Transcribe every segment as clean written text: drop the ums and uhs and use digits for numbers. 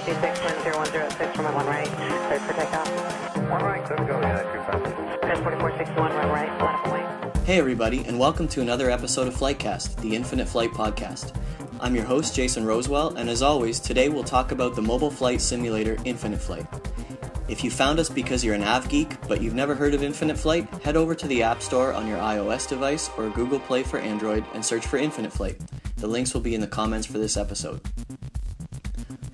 26101006 from my one right, cleared for takeoff. One right, clear to go, yeah, 4461, one right, line up away. Hey everybody, and welcome to another episode of FlightCast, the Infinite Flight podcast. I'm your host, Jason Rosewell, and as always, today we'll talk about the mobile flight simulator, Infinite Flight. If you found us because you're an av geek, but you've never heard of Infinite Flight, head over to the App Store on your iOS device or Google Play for Android and search for Infinite Flight. The links will be in the comments for this episode.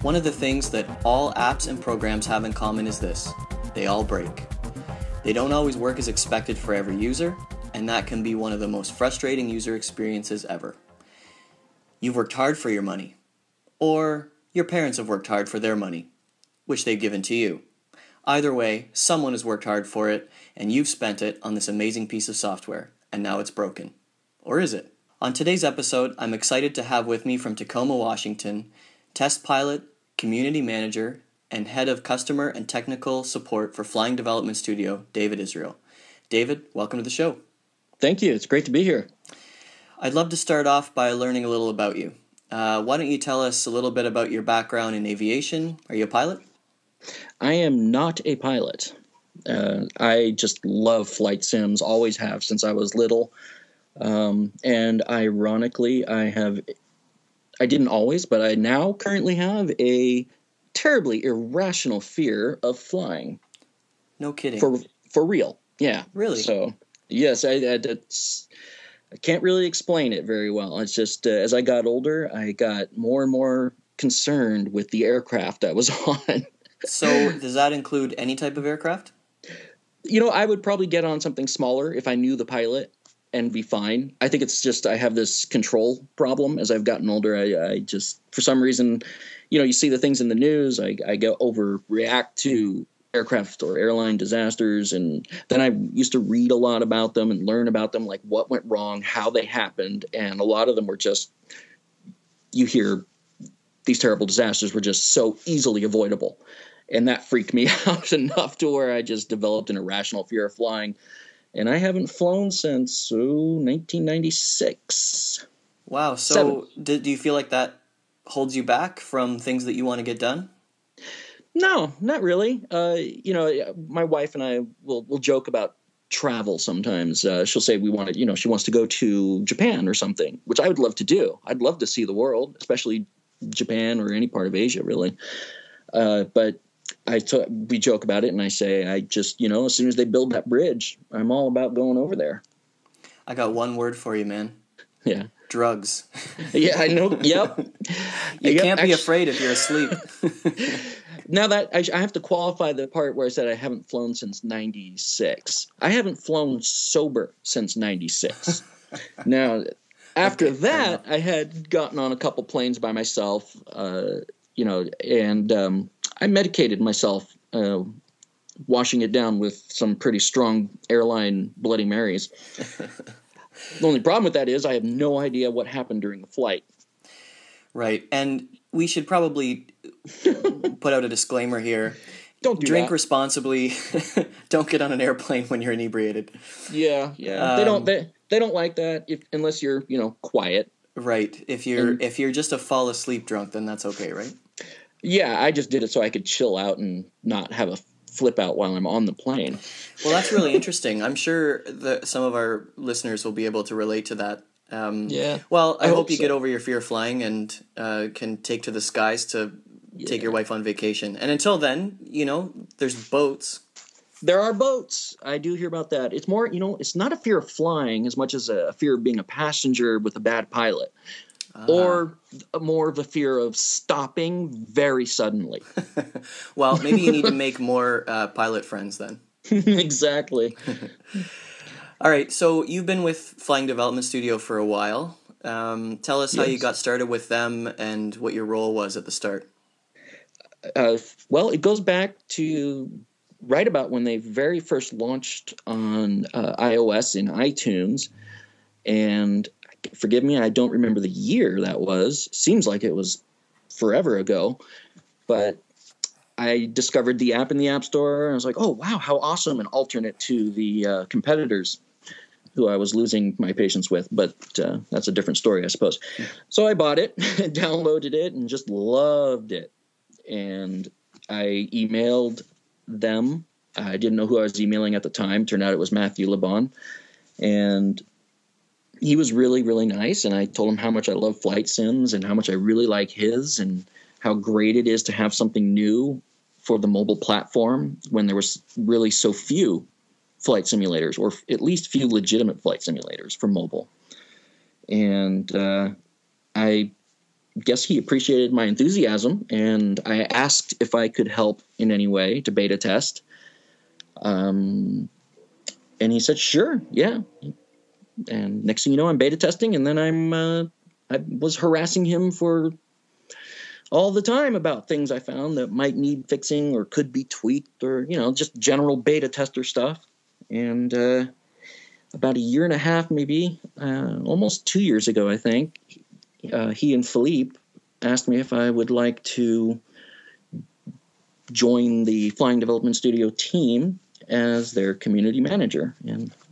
One of the things that all apps and programs have in common is this: they all break. They don't always work as expected for every user, and that can be one of the most frustrating user experiences ever. You've worked hard for your money, or your parents have worked hard for their money, which they've given to you. Either way, someone has worked hard for it, and you've spent it on this amazing piece of software, and now it's broken. Or is it? On today's episode, I'm excited to have with me from Tacoma, Washington, test pilot, community manager, and head of customer and technical support for Flying Development Studio, David Israel. David, welcome to the show. Thank you. It's great to be here. I'd love to start off by learning a little about you. Why don't you tell us a little bit about your background in aviation? Are you a pilot? I am not a pilot. I just love flight sims, always have since I was little. And ironically, I didn't always, but I now currently have a terribly irrational fear of flying. No kidding. For real. Yeah. Really? So, yes, I can't really explain it very well. It's just as I got older, I got more and more concerned with the aircraft I was on. So does that include any type of aircraft? I would probably get on something smaller if I knew the pilot and be fine. I think it's just I have this control problem as I've gotten older. I just, for some reason, you see the things in the news. I go overreact to aircraft or airline disasters, and then I used to read a lot about them and learn about them, like what went wrong, how they happened, and a lot of them were just, you hear these terrible disasters were just so easily avoidable, and that freaked me out enough to where I just developed an irrational fear of flying, and I haven't flown since 1996. Wow. So do you feel like that holds you back from things that you want to get done? No, not really. My wife and I will joke about travel sometimes. She'll say she wants to go to Japan or something, which I would love to do. I'd love to see the world, especially Japan or any part of Asia, really. But we joke about it, and I say, I just, as soon as they build that bridge, I'm all about going over there. I got one word for you, man. Yeah. Drugs. Yeah, I know. Yep. You can't be afraid if you're asleep. Now that I have to qualify the part where I said I haven't flown since 96. I haven't flown sober since 96. Now, after that, I had gotten on a couple planes by myself, and I medicated myself, washing it down with some pretty strong airline Bloody Marys. The only problem with that is I have no idea what happened during the flight. Right, and we should probably put out a disclaimer here. Don't drink responsibly. Don't get on an airplane when you're inebriated. Yeah. They don't like that unless you're quiet. Right. If you're just a fall asleep drunk, then that's okay, right? Yeah, I just did it so I could chill out and not have a flip out while I'm on the plane. Well, that's really interesting. I'm sure that some of our listeners will be able to relate to that. Yeah. Well, I hope you get over your fear of flying and can take to the skies to take your wife on vacation. And until then, there's boats. There are boats. I do hear about that. It's more, it's not a fear of flying as much as a fear of being a passenger with a bad pilot. Or more of a fear of stopping very suddenly. Well, maybe you need to make more pilot friends then. Exactly. All right, so you've been with Flying Development Studio for a while. Tell us how you got started with them and what your role was at the start. Well, it goes back to right about when they very first launched on iOS in iTunes. And forgive me, I don't remember the year that was. Seems like it was forever ago. But I discovered the app in the App Store. I was like, oh, wow, how awesome, an alternate to the competitors who I was losing my patience with. But that's a different story, I suppose. So I bought it, downloaded it, and just loved it. and I emailed them. I didn't know who I was emailing at the time. Turned out it was Matthew LeBon, and he was really, really nice. And I told him how much I love flight sims and how much I really like his, and how great it is to have something new for the mobile platform when there was really so few flight simulators, or at least few legitimate flight simulators for mobile. And I guess he appreciated my enthusiasm, and I asked if I could help in any way to beta test. And he said, sure, yeah. And next thing you know, I'm beta testing, and then I was harassing him for all the time about things I found that might need fixing or could be tweaked, or, just general beta tester stuff. And about a year and a half, maybe, almost 2 years ago, I think, he and Philippe asked me if I would like to join the Flying Development Studio team as their community manager.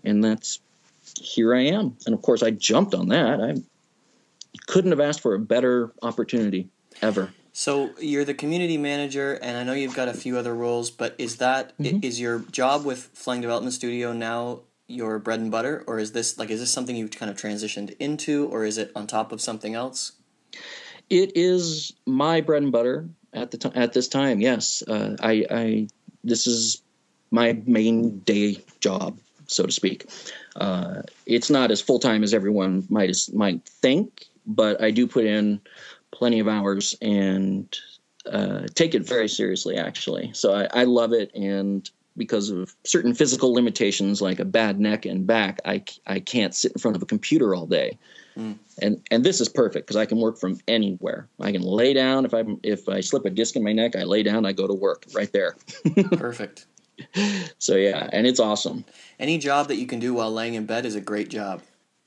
And that's, here I am. And of course I jumped on that. I couldn't have asked for a better opportunity ever. So you're the community manager, and I know you've got a few other roles, but is your job with Flying Development Studio now your bread and butter, or is this something you've kind of transitioned into, or is it on top of something else? It is my bread and butter at this time. Yes, this is my main day job, so to speak. It's not as full time as everyone might think, but I do put in plenty of hours and take it very seriously, actually. So I love it, and because of certain physical limitations like a bad neck and back, I can't sit in front of a computer all day. And this is perfect because I can work from anywhere. I can lay down. If I slip a disc in my neck, I lay down, I go to work right there. Perfect. So yeah, and it's awesome. Any job that you can do while laying in bed is a great job.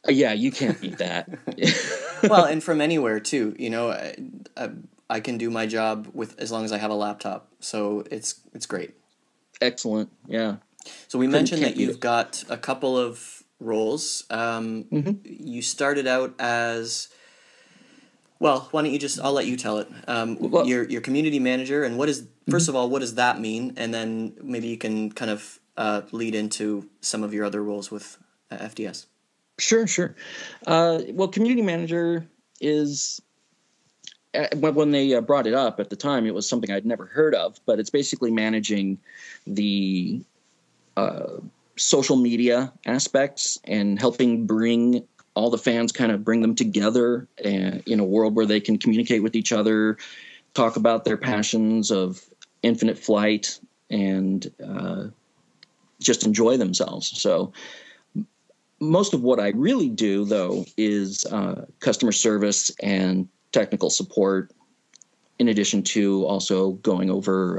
Yeah, you can't beat that. Well, and from anywhere too. I can do my job as long as I have a laptop. So it's great. Excellent. Yeah. So we mentioned that you've got a couple of roles. You started out as, well, why don't you I'll let you tell it. You're community manager, and first of all, what does that mean? And then maybe you can kind of lead into some of your other roles with FDS. Sure. Well, community manager is, when they brought it up at the time, it was something I'd never heard of, but it's basically managing the social media aspects and helping bring all the fans, kind of bring them together in a world where they can communicate with each other, talk about their passions of infinite flight, and just enjoy themselves. So most of what I really do, though, is customer service and technical support, in addition to also going over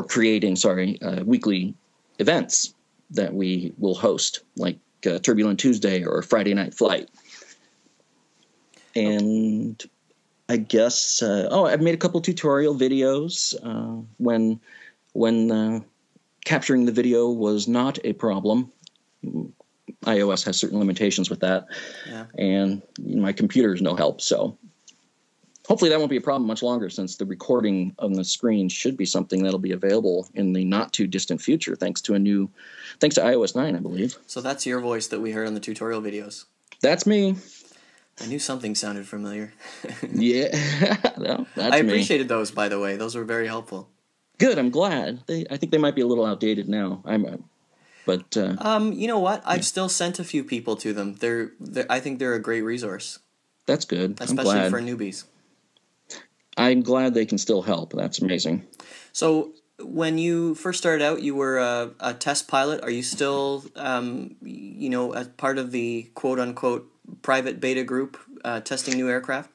creating weekly events that we will host, like Turbulent Tuesday or Friday Night Flight. And I guess I've made a couple tutorial videos when capturing the video was not a problem. iOS has certain limitations with that, and my computer is no help. So hopefully that won't be a problem much longer, since the recording on the screen should be something that'll be available in the not too distant future, thanks to iOS 9, I believe. So that's your voice that we heard on the tutorial videos. That's me. I knew something sounded familiar. Yeah, no, that's I appreciated those, by the way. Those were very helpful. Good. I'm glad. I think they might be a little outdated now. But you know what? I've still sent a few people to them. I think they're a great resource. That's good. Especially for newbies. I'm glad they can still help. That's amazing. So when you first started out, you were a test pilot. Are you still, as part of the quote-unquote private beta group testing new aircraft?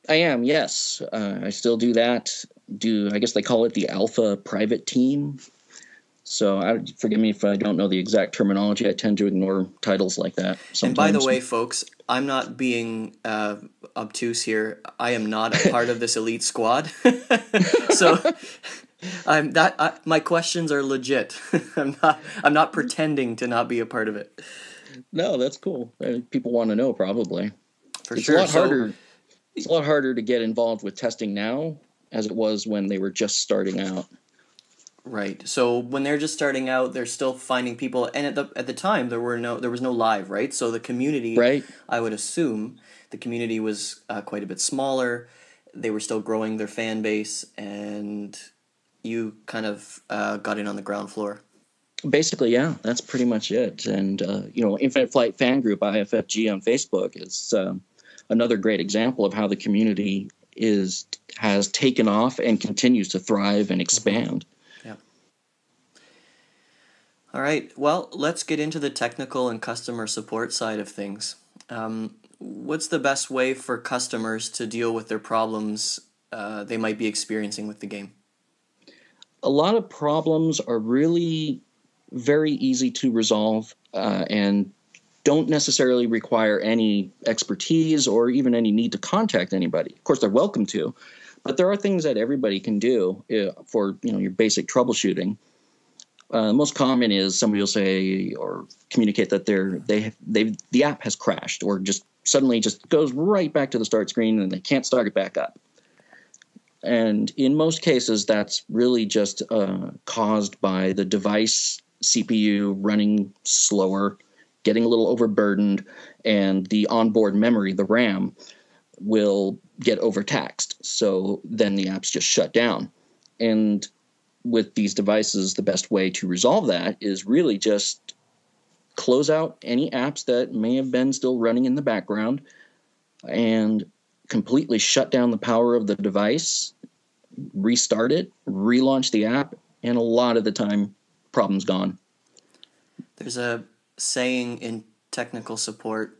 I am, yes. I still do that. I guess they call it the Alpha Private Team. So forgive me if I don't know the exact terminology. I tend to ignore titles like that sometimes. And by the way, folks, I'm not being obtuse here. I am not a part of this elite squad. So my questions are legit. I'm not pretending to not be a part of it. No, that's cool. People want to know, probably. For sure. It's a lot harder to get involved with testing now as it was when they were just starting out. Right. So when they're just starting out, they're still finding people, and at the time there was no live, right? So the community, Right. I would assume, the community was quite a bit smaller. They were still growing their fan base, and you kind of got in on the ground floor. Basically, yeah, that's pretty much it. And Infinite Flight Fan Group, IFFG, on Facebook is another great example of how the community has taken off and continues to thrive and expand. Yeah. All right. Well, let's get into the technical and customer support side of things. What's the best way for customers to deal with their problems they might be experiencing with the game? A lot of problems are really very easy to resolve and don't necessarily require any expertise or even any need to contact anybody. Of course, they're welcome to, but there are things that everybody can do for your basic troubleshooting. Most common is somebody will say or communicate that the app has crashed, or just suddenly just goes right back to the start screen and they can't start it back up. And in most cases, that's really just caused by the device CPU running slower, getting a little overburdened, and the onboard memory, the RAM, will get overtaxed. So then the apps just shut down. And with these devices, the best way to resolve that is really just close out any apps that may have been still running in the background and completely shut down the power of the device, restart it, relaunch the app, and a lot of the time, problem's gone. There's a saying in technical support,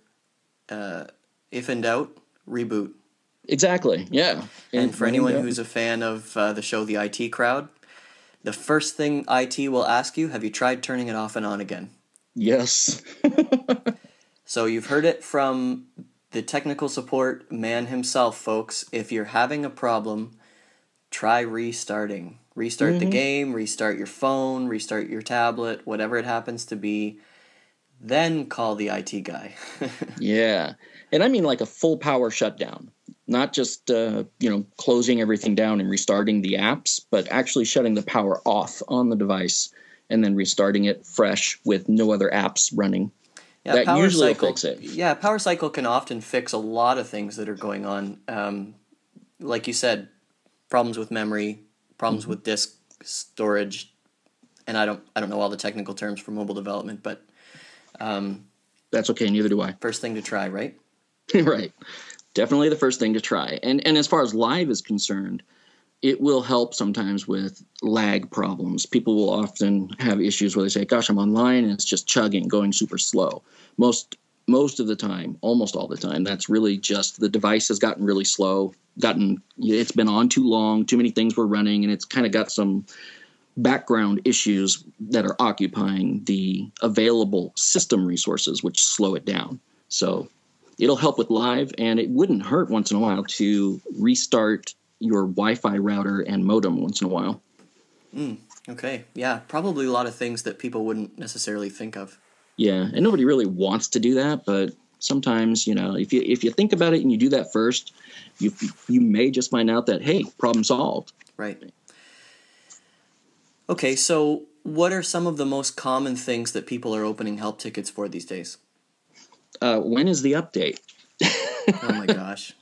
if in doubt, reboot. Exactly, yeah. And for anyone who's a fan of the show The IT Crowd, the first thing IT will ask you, have you tried turning it off and on again? Yes. So you've heard it from the technical support man himself, folks. If you're having a problem, try restarting. Restart the game, restart your phone, restart your tablet, whatever it happens to be. Then call the IT guy. Yeah. And I mean like a full power shutdown. Not just, closing everything down and restarting the apps, but actually shutting the power off on the device and then restarting it fresh with no other apps running. Yeah, that usually will fix it. Yeah, Power Cycle can often fix a lot of things that are going on. Like you said, problems with memory, problems with disk storage, and I don't know all the technical terms for mobile development, but that's okay. Neither do I. First thing to try, right? Right. Definitely the first thing to try. And as far as live is concerned, it will help sometimes with lag problems. People will often have issues where they say, gosh, I'm online and it's just chugging, going super slow. Most of the time, almost all the time, that's really just the device has gotten really slow, it's been on too long, too many things were running, and it's kind of got some background issues that are occupying the available system resources, which slow it down. So it'll help with live, and it wouldn't hurt once in a while to restart your Wi-Fi router and modem once in a while. Okay, yeah, probably a lot of things that people wouldn't necessarily think of. Yeah, and nobody really wants to do that, but sometimes, if you think about it and you do that first, you may just find out that, hey, problem solved. Right. Okay, so what are some of the most common things that people are opening help tickets for these days? When is the update? Oh my gosh.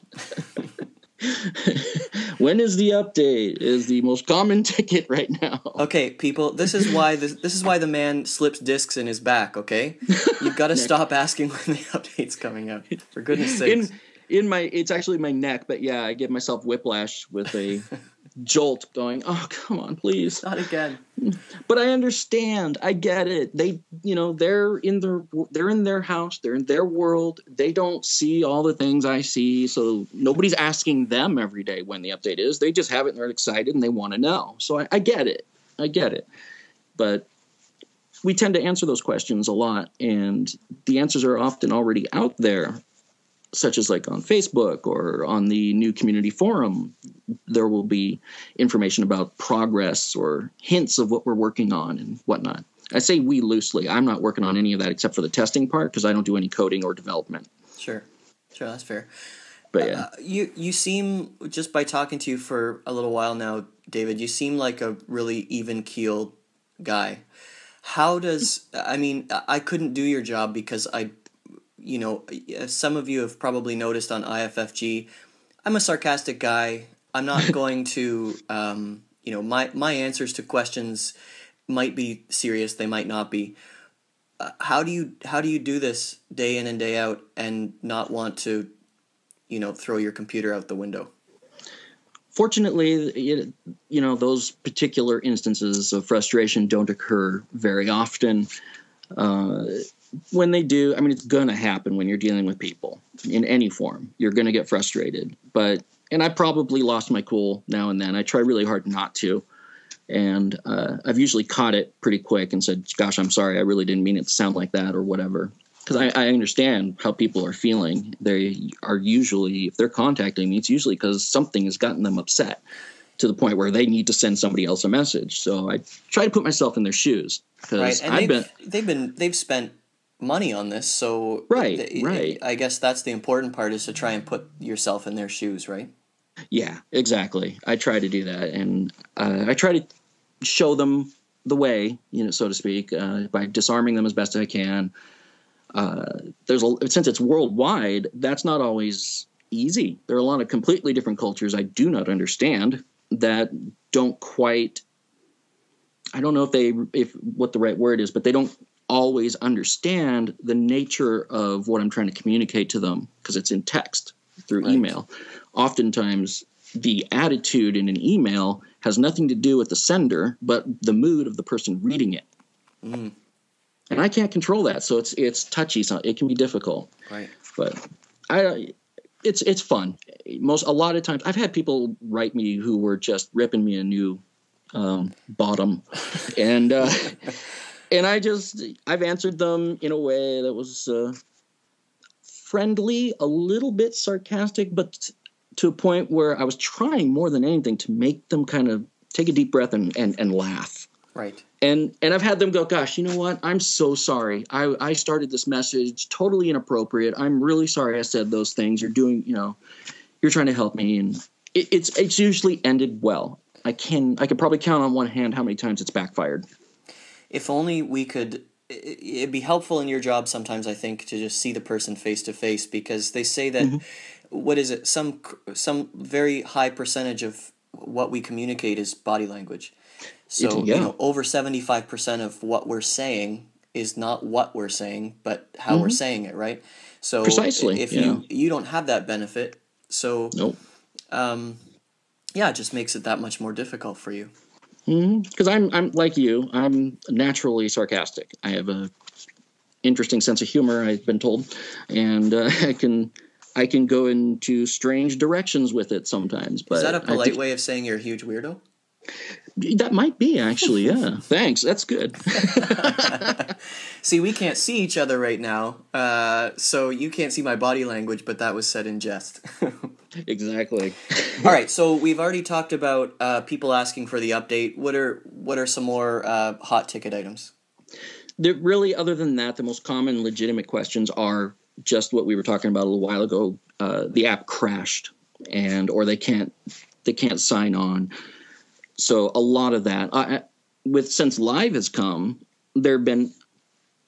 When is the update is the most common ticket right now. Okay, people, this is why the man slips discs in his back, okay? You've got to stop asking when the update's coming out. For goodness sakes. It's actually my neck, but yeah, I give myself whiplash with a jolt going, oh, come on, please. Not again. But I understand. I get it. They're in their house. They're in their world. They don't see all the things I see. So nobody's asking them every day when the update is. They just have it and they're excited and they want to know. So I get it. I get it. But we tend to answer those questions a lot, and the answers are often already out there, such as like on Facebook or on the new community forum. There will be information about progress or hints of what we're working on and whatnot. I say we loosely. I'm not working on any of that except for the testing part because I don't do any coding or development. Sure, that's fair. But yeah. You seem, just by talking to you for a little while now, David, you seem like a really even-keeled guy. How does, I mean, I couldn't do your job because some of you have probably noticed on IFFG, I'm a sarcastic guy. I'm not going to, my answers to questions might be serious, they might not be. How do you do this day in and day out and not want to, throw your computer out the window? Fortunately, those particular instances of frustration don't occur very often. When they do, I mean, it's going to happen when you're dealing with people in any form. You're going to get frustrated. And I probably lost my cool now and then. I try really hard not to. And I've usually caught it pretty quick and said, gosh, I'm sorry. I really didn't mean it to sound like that or whatever. Because I understand how people are feeling. They are usually, if they're contacting me, it's usually because something has gotten them upset to the point where they need to send somebody else a message. So I try to put myself in their shoes. Right, and they've spent money on this, so right. I guess that's the important part, is to try and put yourself in their shoes, right? Yeah, exactly. I try to do that, and I try to show them the way, so to speak, by disarming them as best I can. Since it's worldwide, that's not always easy. There are a lot of completely different cultures I do not understand that don't quite. I don't know if what the right word is, but they don't always understand the nature of what I'm trying to communicate to them because it's in text through email. Oftentimes, the attitude in an email has nothing to do with the sender, but the mood of the person reading it. Mm. And I can't control that, so it's touchy. So it can be difficult. Right. But it's fun. A lot of times, I've had people write me who were just ripping me a new bottom, and I've answered them in a way that was friendly, a little bit sarcastic, but to a point where I was trying more than anything to make them kind of take a deep breath and laugh. Right. And I've had them go, gosh, you know what? I'm so sorry. I started this message totally inappropriate. I'm really sorry I said those things. You're doing, you're trying to help me. And it's usually ended well. I could probably count on one hand how many times it's backfired. If only we could, it'd be helpful in your job sometimes, I think, to just see the person face to face, because they say that, what is it? Some very high percentage of what we communicate is body language. So, over 75% of what we're saying is not what we're saying, but how we're saying it, right? So precisely. If you don't have that benefit, so nope. It just makes it that much more difficult for you. Because I'm like you, I'm naturally sarcastic. I have a interesting sense of humor, I've been told, and I can go into strange directions with it sometimes. But is that a polite way of saying you're a huge weirdo? That might be, actually, yeah. Thanks, that's good. See, we can't see each other right now, so you can't see my body language, but that was said in jest. Exactly. All right, so we've already talked about people asking for the update. What are some more hot ticket items? Really, other than that, the most common legitimate questions are just what we were talking about a little while ago. The app crashed, or they can't sign on. So a lot of that, since Live has come, there have been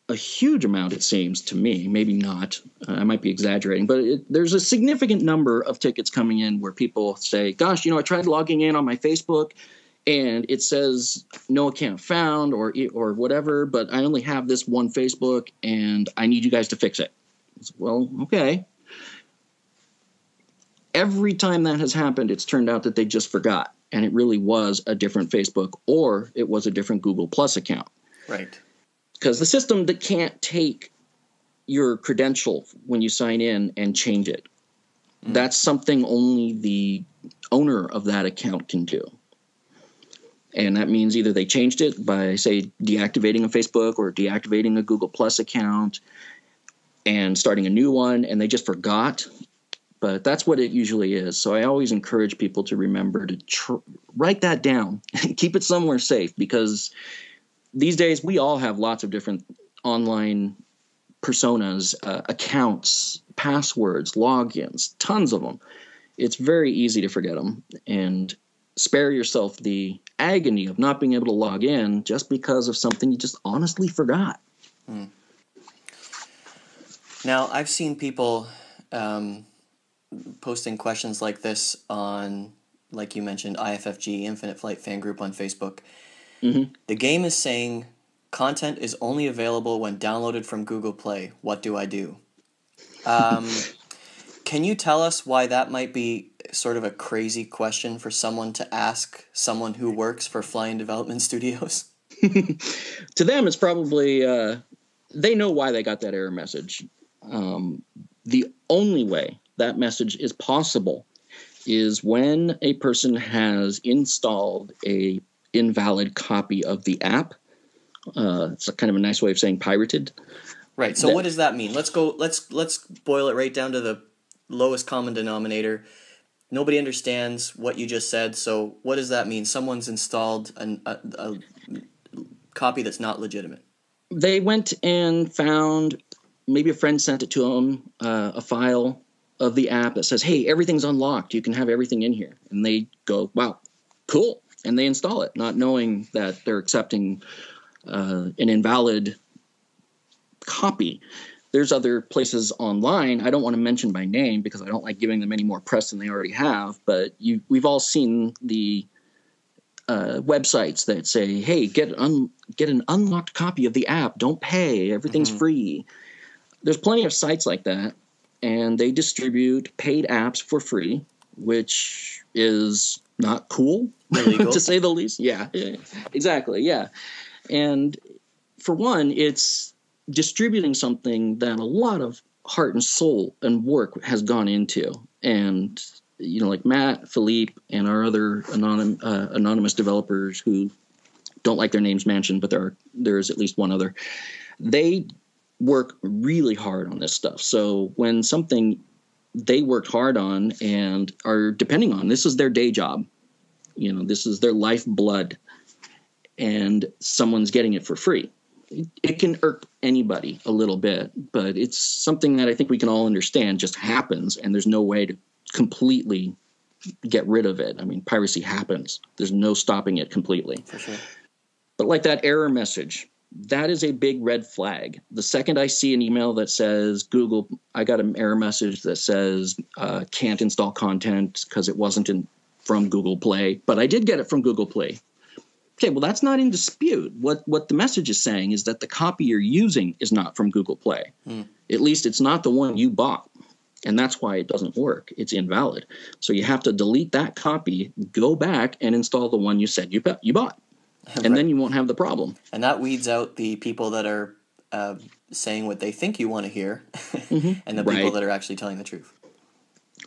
a huge amount, it seems to me, maybe not, I might be exaggerating, but there's a significant number of tickets coming in where people say, gosh, I tried logging in on my Facebook and it says no account found or whatever, but I only have this one Facebook and I need you guys to fix it. Well, okay. Every time that has happened, it's turned out that they just forgot. And it really was a different Facebook, or it was a different Google Plus account. Right. Because the system that can't take your credential when you sign in and change it, that's something only the owner of that account can do. And that means either they changed it by, say, deactivating a Facebook or deactivating a Google Plus account and starting a new one, and they just forgot. But that's what it usually is. So I always encourage people to remember to write that down and keep it somewhere safe, because these days we all have lots of different online personas, accounts, passwords, logins, tons of them. It's very easy to forget them, and spare yourself the agony of not being able to log in just because of something you just honestly forgot. Now, I've seen people posting questions like this on, like you mentioned, IFFG, Infinite Flight Fan Group on Facebook. Mm-hmm. The game is saying content is only available when downloaded from Google Play. What do I do? Can you tell us why that might be sort of a crazy question for someone to ask someone who works for flying development studios? To them, it's probably they know why they got that error message. The only way that message is possible is when a person has installed a invalid copy of the app. It's a kind of a nice way of saying pirated. Right. So what does that mean? Let's boil it right down to the lowest common denominator. Nobody understands what you just said. So what does that mean? Someone's installed a copy that's not legitimate. They went and found, maybe a friend sent it to them, a file of the app that says, hey, everything's unlocked. You can have everything in here. And they go, wow, cool. And they install it, not knowing that they're accepting an invalid copy. There's other places online. I don't want to mention by name because I don't like giving them any more press than they already have. But we've all seen the websites that say, hey, get an unlocked copy of the app. Don't pay. Everything's free. There's plenty of sites like that. And they distribute paid apps for free, which is not cool, to say the least. Yeah, exactly. Yeah. And for one, it's distributing something that a lot of heart and soul and work has gone into. And, like Matt, Philippe, and our other anonymous developers who don't like their names mentioned, but there's at least one other, they work really hard on this stuff. So when something they worked hard on and are depending on, this is their day job, this is their lifeblood, and someone's getting it for free. It can irk anybody a little bit, but it's something that I think we can all understand just happens, and there's no way to completely get rid of it. I mean, piracy happens. There's no stopping it completely. For sure. But like that error message, that is a big red flag. The second I see an email that says Google, I got an error message that says can't install content because it wasn't from Google Play, but I did get it from Google Play. Okay, well, that's not in dispute. What the message is saying is that the copy you're using is not from Google Play. At least it's not the one you bought, and that's why it doesn't work. It's invalid. So you have to delete that copy, go back, and install the one you said you bought. And then you won't have the problem. And that weeds out the people that are saying what they think you want to hear and the people that are actually telling the truth.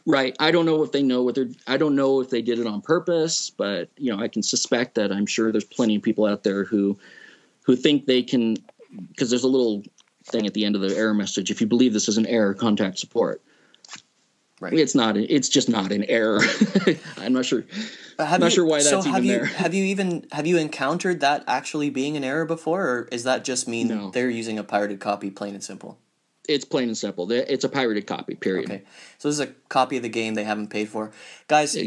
Right. I don't know if they know I don't know if they did it on purpose, but I can suspect that I'm sure there's plenty of people out there who think they can, because there's a little thing at the end of the error message. If you believe this is an error, contact support. Right. It's just not an error. I'm not sure. Not sure why that's even there. Have you encountered that actually being an error before, or is that just mean they're using a pirated copy, plain and simple? It's plain and simple. It's a pirated copy, period. Okay. So this is a copy of the game they haven't paid for. Guys,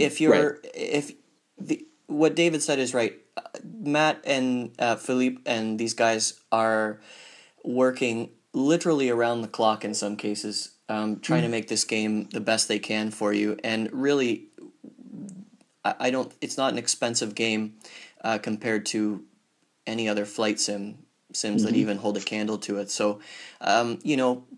what David said is right. Matt and Philippe and these guys are working literally around the clock in some cases, trying to make this game the best they can for you. And really, it's not an expensive game compared to any other flight sims that even hold a candle to it. So,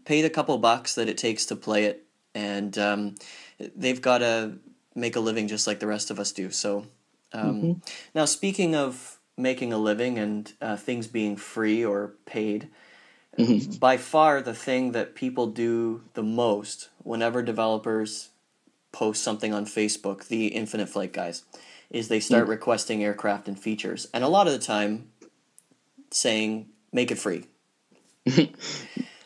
pay the couple bucks that it takes to play it, and they've got to make a living just like the rest of us do. So, now speaking of making a living and things being free or paid, by far the thing that people do the most whenever developers post something on Facebook, the Infinite Flight guys, is they start requesting aircraft and features, and a lot of the time saying, make it free.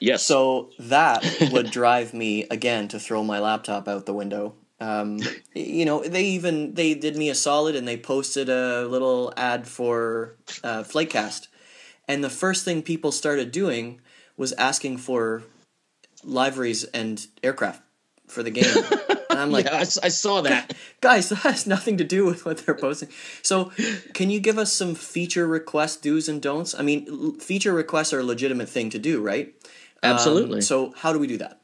Yes. So that would drive me, again, to throw my laptop out the window. They did me a solid and they posted a little ad for FlightCast. And the first thing people started doing was asking for liveries and aircraft for the game. And I'm like, yeah, I saw that. guys, that has nothing to do with what they're posting. So can you give us some feature request do's and don'ts? I mean, feature requests are a legitimate thing to do, right? Absolutely. So how do we do that?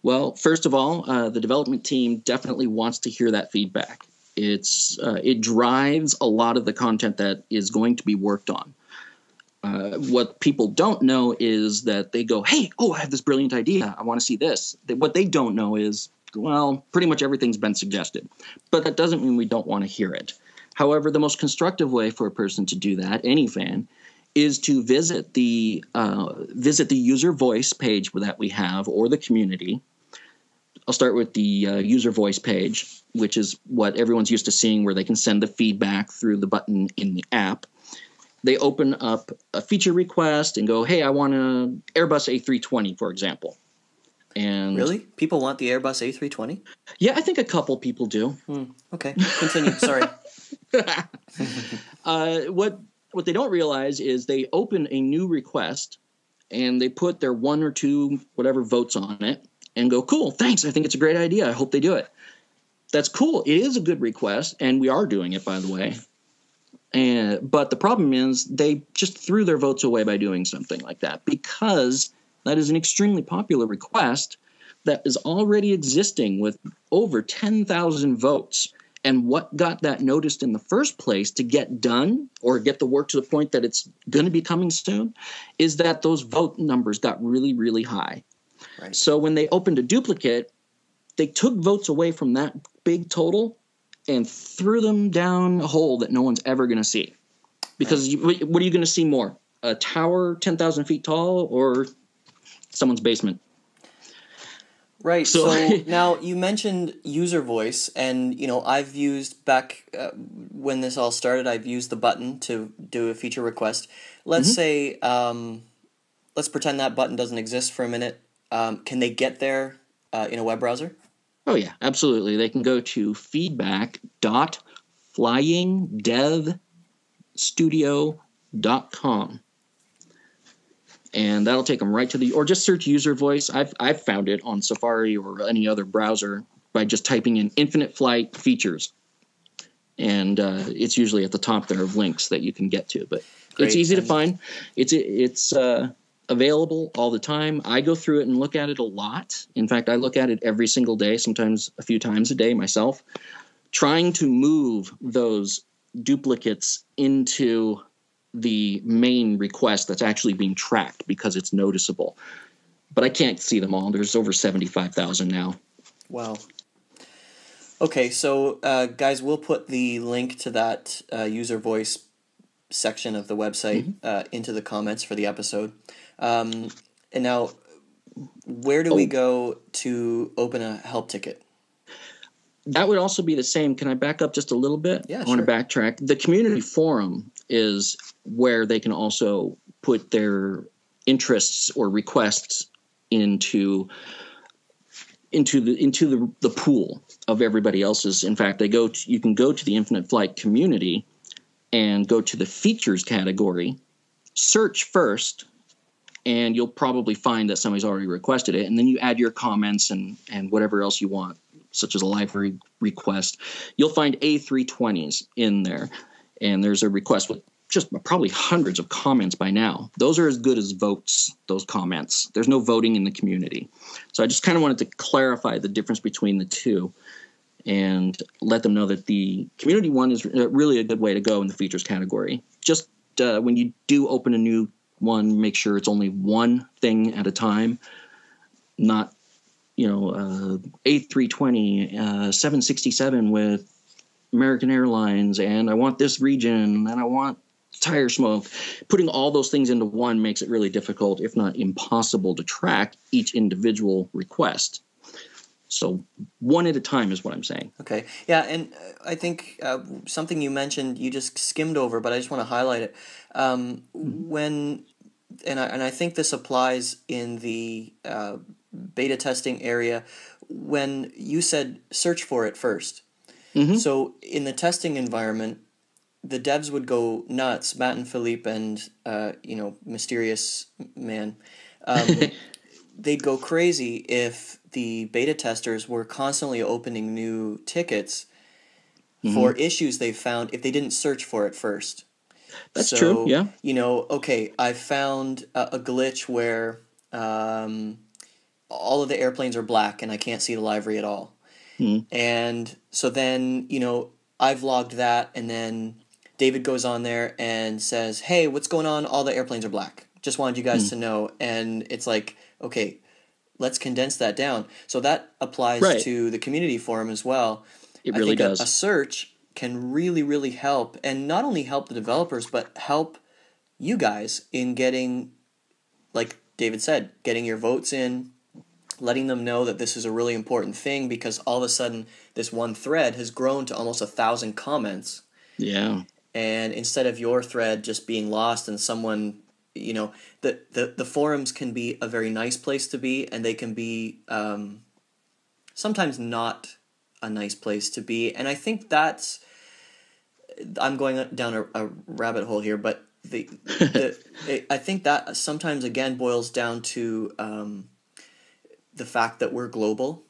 Well, first of all, the development team definitely wants to hear that feedback. It drives a lot of the content that is going to be worked on. What people don't know is that they go, hey, I have this brilliant idea. I want to see this. What they don't know is, well, pretty much everything's been suggested. But that doesn't mean we don't want to hear it. However, the most constructive way for a person to do that, any fan, is to visit the user voice page that we have, or the community. I'll start with the user voice page, which is what everyone's used to seeing, where they can send the feedback through the button in the app. They open up a feature request and go, hey, I want an Airbus A320, for example. And really? People want the Airbus A320? Yeah, I think a couple people do. Okay, continue. Sorry. What they don't realize is they open a new request and they put their 1 or 2 whatever votes on it and go, cool, thanks, I think it's a great idea. I hope they do it. That's cool. It is a good request, and we are doing it, by the way. But the problem is they just threw their votes away by doing something like that, because that is an extremely popular request that is already existing with over 10,000 votes. And what got that noticed in the first place to get done, or get the work to the point that it's going to be coming soon, is that those vote numbers got really, really high. Right. So when they opened a duplicate, they took votes away from that big total and threw them down a hole that no one's ever going to see. Because what are you going to see more? A tower 10,000 feet tall, or someone's basement? Right. So now you mentioned user voice, and I've used back when this all started, I've used the button to do a feature request. Let's say, let's pretend that button doesn't exist for a minute. Can they get there in a web browser? Oh, yeah, absolutely. They can go to feedback.flyingdevstudio.com. And that'll take them right to or just search user voice. I've found it on Safari or any other browser by just typing in infinite flight features. And it's usually at the top there of links that you can get to. But Great. It's easy to find. It's available all the time. I go through it and look at it a lot. In fact, I look at it every single day, sometimes a few times a day myself, trying to move those duplicates into the main request that's actually being tracked, because it's noticeable. But I can't see them all. There's over 75,000 now. Wow. Okay, so guys, we'll put the link to that user voice section of the website into the comments for the episode. And now, where do we go to open a help ticket? That would also be the same. Can I back up just a little bit? Yeah, I want to backtrack. The community forum is where they can also put their interests or requests into the pool of everybody else's. In fact, you can go to the Infinite Flight community and go to the features category, search first, and you'll probably find that somebody's already requested it. And then you add your comments and whatever else you want, such as a library request. You'll find A320s in there, and there's a request with just probably hundreds of comments by now. Those are as good as votes, those comments. There's no voting in the community. So I just kind of wanted to clarify the difference between the two and let them know that the community one is really a good way to go in the features category. Just when you do open a new one, make sure it's only one thing at a time, not A320, 767 with American Airlines, and I want this region, and I want tire smoke. Putting all those things into one makes it really difficult, if not impossible, to track each individual request. So one at a time is what I'm saying. Okay. Yeah, and I think something you mentioned, you just skimmed over, but I just want to highlight it. And I think this applies in the beta testing area, when you said search for it first. So in the testing environment, the devs would go nuts, Matt and Philippe and Mysterious Man, they'd go crazy if the beta testers were constantly opening new tickets for issues they found if they didn't search for it first. That's true, yeah. Okay, I found a glitch where all of the airplanes are black and I can't see the livery at all. And so then, I've logged that, and then David goes on there and says, hey, what's going on? All the airplanes are black. Just wanted you guys to know. And it's like, okay, let's condense that down. So that applies to the community forum as well. It really does. A search can really, really help, and not only help the developers, but help you guys in getting, like David said, getting your votes in, letting them know that this is a really important thing, because all of a sudden this one thread has grown to almost 1,000 comments. Yeah. And instead of your thread just being lost and someone, the forums can be a very nice place to be, and they can be sometimes not a nice place to be. And I think I'm going down a rabbit hole here, but I think that sometimes again boils down to the fact that we're global.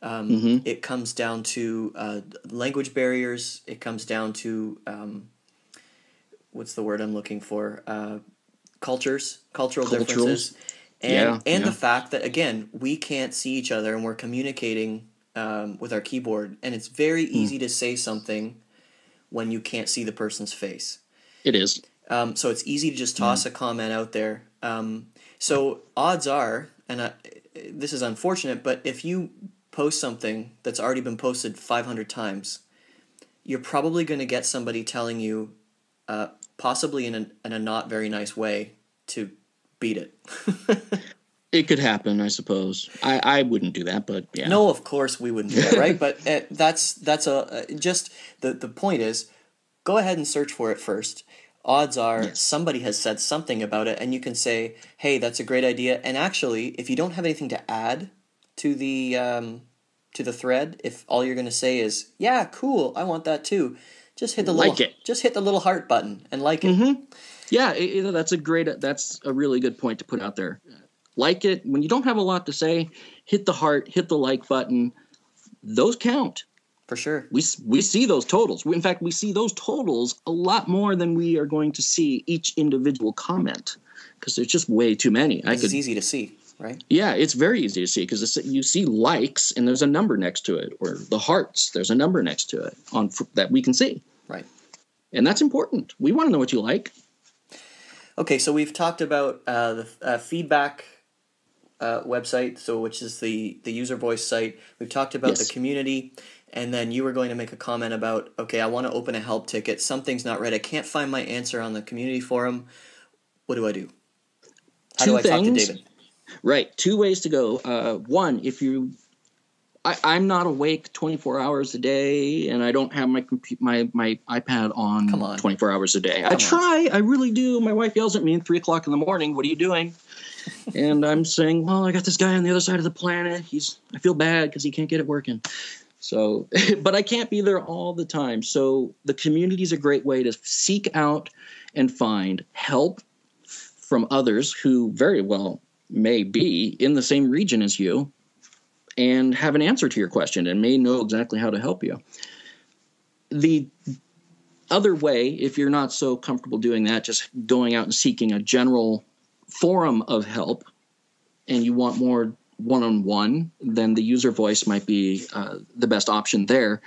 It comes down to language barriers. It comes down to what's the word I'm looking for? Cultural differences, and the fact that again we can't see each other and we're communicating with our keyboard, and it's very easy to say something when you can't see the person's face. It is. So it's easy to just toss a comment out there. So odds are, and this is unfortunate, but if you post something that's already been posted 500 times, you're probably going to get somebody telling you, possibly in a not very nice way, to beat it. It could happen, I suppose. I wouldn't do that, but yeah. No, of course we wouldn't do that, right? But that's just the point is, go ahead and search for it first. Odds are somebody has said something about it, and you can say, hey, that's a great idea. And actually, if you don't have anything to add to the thread, if all you're going to say is, yeah, cool, I want that too, just hit the little heart button and like it. Yeah, that's a really good point to put out there. Like it. When you don't have a lot to say, hit the heart, hit the like button. Those count. For sure. We see those totals. In fact, we see those totals a lot more than we are going to see each individual comment, because there's just way too many. It's easy to see, right? Yeah, it's very easy to see, because you see likes and there's a number next to it, or the hearts, there's a number next to it that we can see. Right. And that's important. We want to know what you like. Okay, so we've talked about the feedback website, which is the user voice site. We've talked about the community, and then you were going to make a comment about, okay, I want to open a help ticket. Something's not right. I can't find my answer on the community forum. What do I do? How do I talk to David? Right, 2 ways to go. One, I'm not awake 24 hours a day, and I don't have my iPad on 24 hours a day. I try. I really do. My wife yells at me at 3 o'clock in the morning, what are you doing? And I'm saying, well, I got this guy on the other side of the planet. I feel bad because he can't get it working. So, but I can't be there all the time. So the community is a great way to seek out and find help from others who very well may be in the same region as you and have an answer to your question and may know exactly how to help you. The other way, if you're not so comfortable doing that, just going out and seeking a general forum of help, and you want more one-on-one, then the user voice might be the best option there,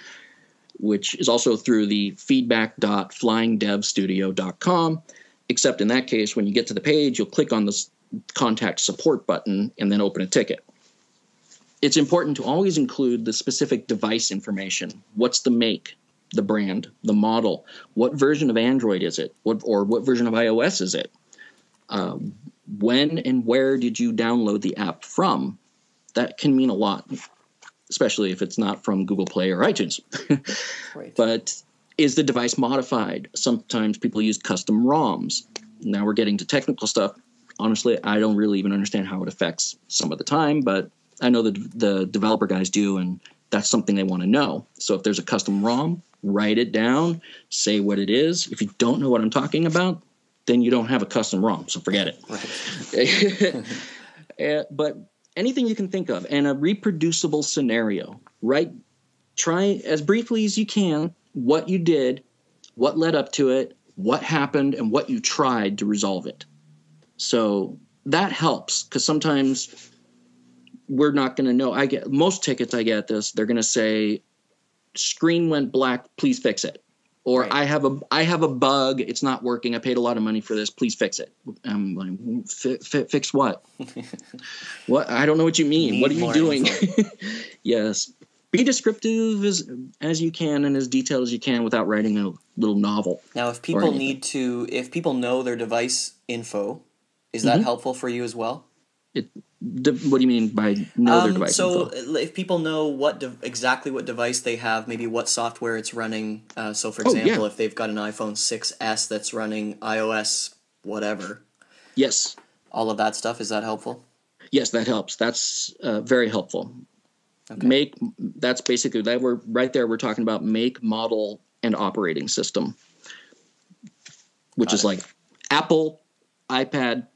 which is also through the feedback.flyingdevstudio.com, except in that case, when you get to the page, you'll click on the contact support button and then open a ticket. It's important to always include the specific device information. What's the make, the brand, the model? What version of Android is it? What version of iOS is it? When and where did you download the app from? That can mean a lot, especially if it's not from Google Play or iTunes. Right. But is the device modified? Sometimes people use custom ROMs. Now we're getting to technical stuff. Honestly, I don't really even understand how it affects some of the time, but I know the developer guys do, and that's something they want to know. So if there's a custom ROM, write it down, say what it is. If you don't know what I'm talking about, then you don't have a custom ROM, so forget it. but anything you can think of, and a reproducible scenario, right? Try as briefly as you can what you did, what led up to it, what happened, and what you tried to resolve it. So that helps, because sometimes we're not going to know. I get most tickets I get this, they're going to say, screen went black, please fix it. Or right. I have a bug, it's not working, I paid a lot of money for this, please fix it. I'm like, fix what? What? I don't know what you mean. What are you doing? Yes. Be descriptive as you can and as detailed as you can without writing a little novel. Now, if people know their device info, is that helpful for you as well? What do you mean by know their device info? So if people know exactly what device they have, maybe what software it's running. So, for example, if they've got an iPhone 6S that's running iOS whatever. Yes. All of that stuff, is that helpful? Yes, that helps. That's very helpful. Okay. That's basically that. We're right there. We're talking about make, model, and operating system, which is like Apple, iPad,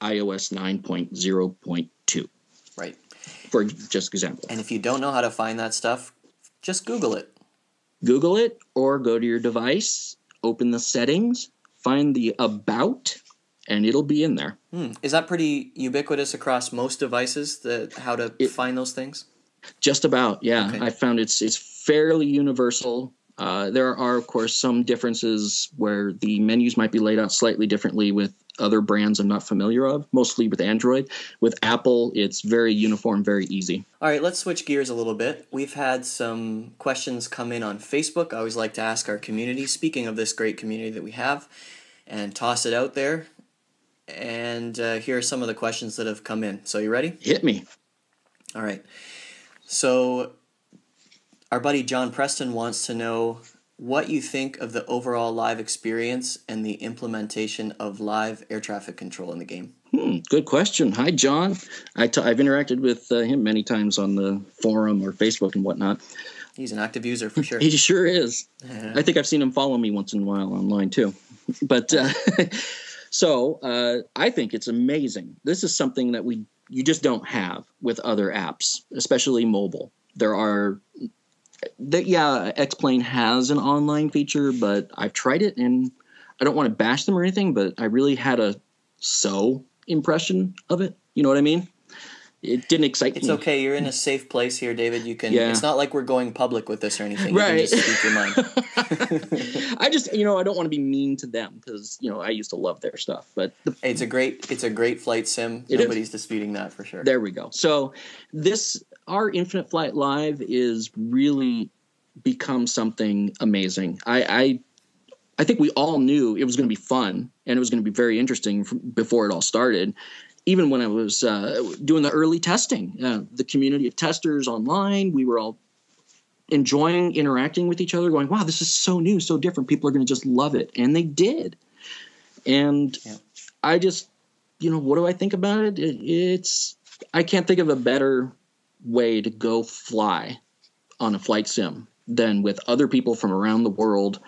iOS 9.0.2. Right. For just example. And if you don't know how to find that stuff, just Google it. Google it, or go to your device, open the settings, find the about, and it'll be in there. Is that pretty ubiquitous across most devices, how to find those things? Just about, yeah. Okay. I found it's fairly universal. There are, of course, some differences where the menus might be laid out slightly differently with other brands I'm not familiar of, mostly with Android. With Apple, it's very uniform, very easy. All right, let's switch gears a little bit. We've had some questions come in on Facebook. I always like to ask our community, speaking of this great community that we have, and toss it out there. And here are some of the questions that have come in. So you ready? Hit me. All right. So our buddy John Preston wants to know what you think of the overall live experience and the implementation of live air traffic control in the game. Good question. Hi, John. I've interacted with him many times on the forum or Facebook and whatnot. He's an active user for sure. He sure is. I think I've seen him follow me once in a while online too. But so I think it's amazing. This is something that you just don't have with other apps, especially mobile. There are X-Plane has an online feature, but I've tried it and I don't want to bash them or anything, but I really had a impression of it. You know what I mean? It didn't excite me. It's okay. You're in a safe place here, David. You can. Yeah. It's not like we're going public with this or anything. Right. You can just speak your mind. I just, I don't want to be mean to them because, I used to love their stuff. But it's a great flight sim. Nobody's disputing that for sure. There we go. So our Infinite Flight Live is really become something amazing. I think we all knew it was going to be fun and it was going to be very interesting before it all started. Even when I was doing the early testing, the community of testers online, we were all enjoying interacting with each other, going, wow, this is so new, so different. People are going to just love it. And they did. And I just, what do I think about it? I can't think of a better way to go fly on a flight sim than with other people from around the world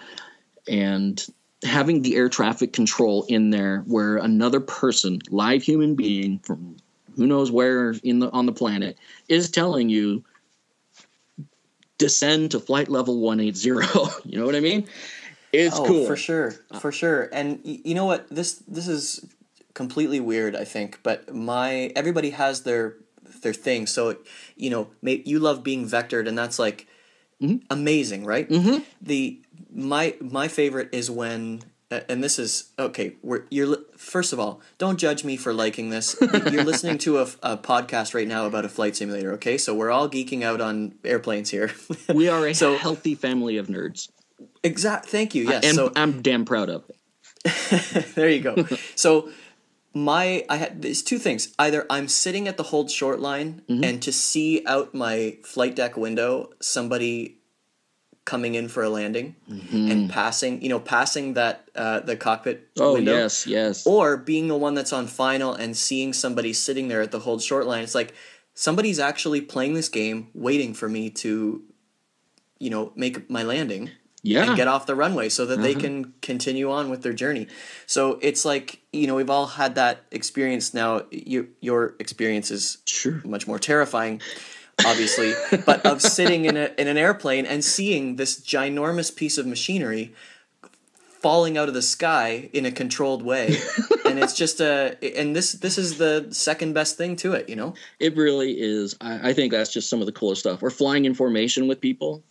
and having the air traffic control in there where another person, live human being from who knows where on the planet, is telling you descend to flight level 180. You know what I mean? It's cool. For sure. And you know what? This is completely weird, I think, but everybody has their thing. So, you love being vectored, and that's like amazing, right? Mm-hmm. My favorite is when, and this is okay. First of all, don't judge me for liking this. You're listening to a podcast right now about a flight simulator. Okay, so we're all geeking out on airplanes here. We are a healthy family of nerds. Thank you. Yes, and I'm damn proud of it. There you go. So there's two things. Either I'm sitting at the hold short line and to see out my flight deck window somebody coming in for a landing and passing that the cockpit window. Yes. Or being the one that's on final and seeing somebody sitting there at the hold short line. It's like somebody's actually playing this game, waiting for me to, make my landing. and get off the runway so that they can continue on with their journey. So it's like, we've all had that experience. Now, your experience is much more terrifying, obviously, but of sitting in an airplane and seeing this ginormous piece of machinery falling out of the sky in a controlled way. And it's just and this is the second best thing to it, It really is. I think that's just some of the coolest stuff. Or flying in formation with people.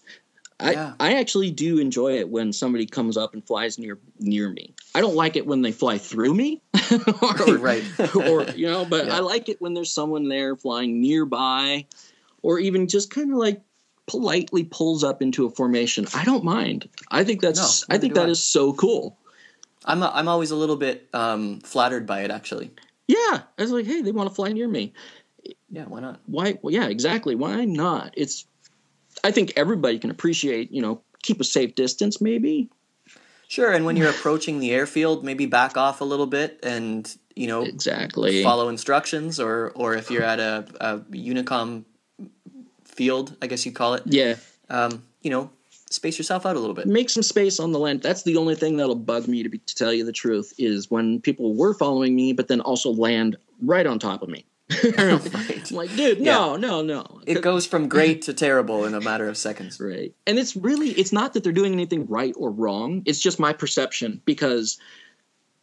I actually do enjoy it when somebody comes up and flies near me. I don't like it when they fly through me, right? But I like it when there's someone there flying nearby, or even just kind of like politely pulls up into a formation. I don't mind. I think that is so cool. I'm always a little bit flattered by it, actually. Yeah, I was like, hey, they want to fly near me. Yeah, why not? Why? Well, yeah, exactly. Why not? I think everybody can appreciate, keep a safe distance, maybe. Sure, and when you're approaching the airfield, maybe back off a little bit and, exactly follow instructions, or if you're at a Unicom field, I guess you call it. Yeah. Space yourself out a little bit. Make some space on the land. That's the only thing that'll bug me, to tell you the truth, is when people were following me, but then also land right on top of me. Right. I'm like, dude, no. It goes from great to terrible in a matter of seconds. Right. And it's not that they're doing anything right or wrong. It's just my perception, because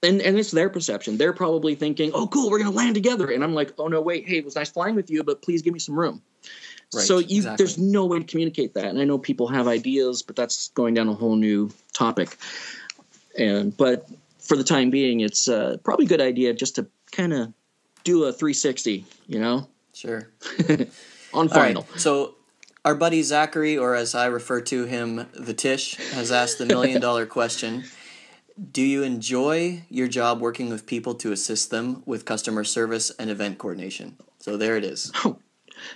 and it's their perception. They're probably thinking, oh, cool, we're going to land together. And I'm like, oh, no, wait, hey, it was nice flying with you, but please give me some room. Right, so exactly. There's no way to communicate that. And I know people have ideas, but that's going down a whole new topic. But for the time being, it's probably a good idea just to kind of do a 360, Sure. On final. Right. So our buddy Zachary, or as I refer to him, the Tish, has asked the $1 million question. Do you enjoy your job working with people to assist them with customer service and event coordination? So there it is. Oh,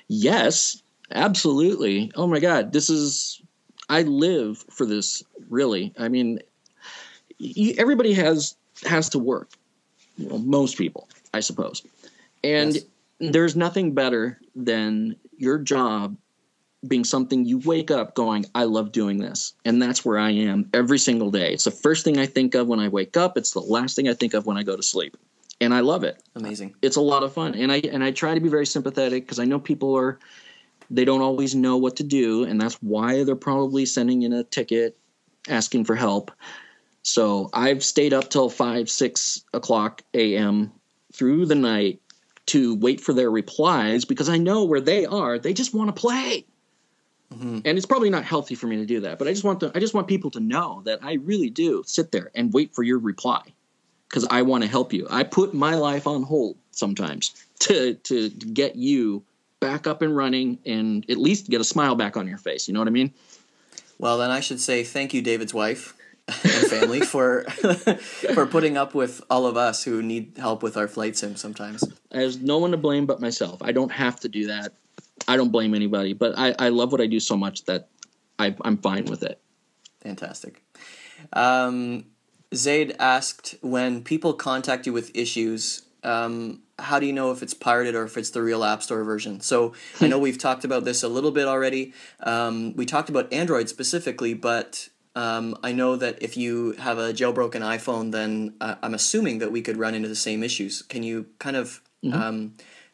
yes, absolutely. Oh my God. I live for this, really. I mean, everybody has to work. Most people, I suppose. And yes. There's nothing better than your job being something you wake up going, I love doing this. And that's where I am every single day. It's the first thing I think of when I wake up. It's the last thing I think of when I go to sleep. And I love it. Amazing. It's a lot of fun. And I try to be very sympathetic, because I know people they don't always know what to do. And that's why they're probably sending in a ticket asking for help. So I've stayed up till 5, 6 o'clock a.m. through the night to wait for their replies, because I know where they are. They just want to play. Mm-hmm. And it's probably not healthy for me to do that. But I just want people to know that I really do sit there and wait for your reply, because I want to help you. I put my life on hold sometimes to get you back up and running and at least get a smile back on your face. You know what I mean? Well, then I should say thank you, David's wife and family, for putting up with all of us who need help with our flight sim sometimes. There's no one to blame but myself. I don't have to do that. I don't blame anybody, but I love what I do so much that I'm fine with it. Fantastic. Zaid asked, when people contact you with issues, how do you know if it's pirated or if it's the real App Store version? So I know we've talked about this a little bit already. We talked about Android specifically, but I know that if you have a jailbroken iPhone, then I'm assuming that we could run into the same issues. Can you kind of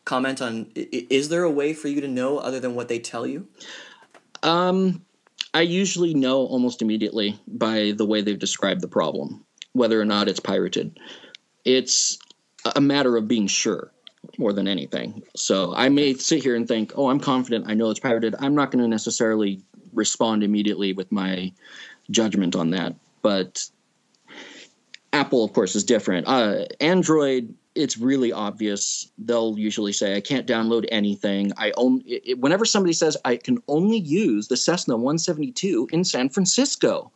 comment on, is there a way for you to know other than what they tell you? I usually know almost immediately by the way they've described the problem, whether or not it's pirated. It's a matter of being sure more than anything. So I may sit here and think, oh, I'm confident, I know it's pirated. I'm not going to necessarily respond immediately with my judgment on that. But Apple, of course, is different. Android, it's really obvious. They'll usually say, I can't download anything. Whenever somebody says, I can only use the Cessna 172 in San Francisco.